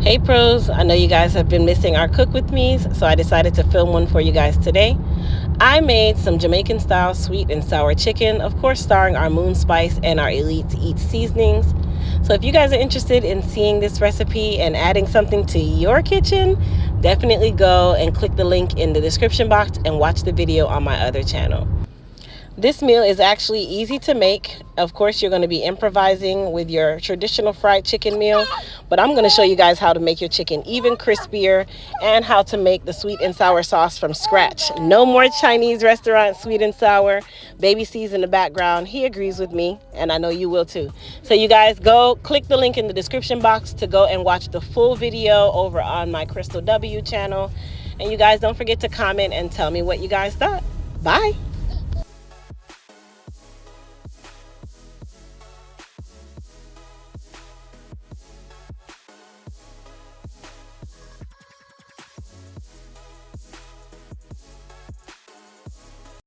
Hey pros, I know you guys have been missing our cook with me's, so I decided to film one for you guys today. I made some Jamaican style sweet and sour chicken, of course starring our moon spice and our elite to eat seasonings. So if you guys are interested in seeing this recipe and adding something to your kitchen, definitely go and click the link in the description box and watch the video on my other channel. This meal is actually easy to make. Of course, you're going to be improvising with your traditional fried chicken meal, but I'm going to show you guys how to make your chicken even crispier and how to make the sweet and sour sauce from scratch. No more Chinese restaurant sweet and sour. Baby C's in the background. He agrees with me, and I know you will too. So you guys go click the link in the description box to go and watch the full video over on my Crystal W channel. And you guys don't forget to comment and tell me what you guys thought. Bye.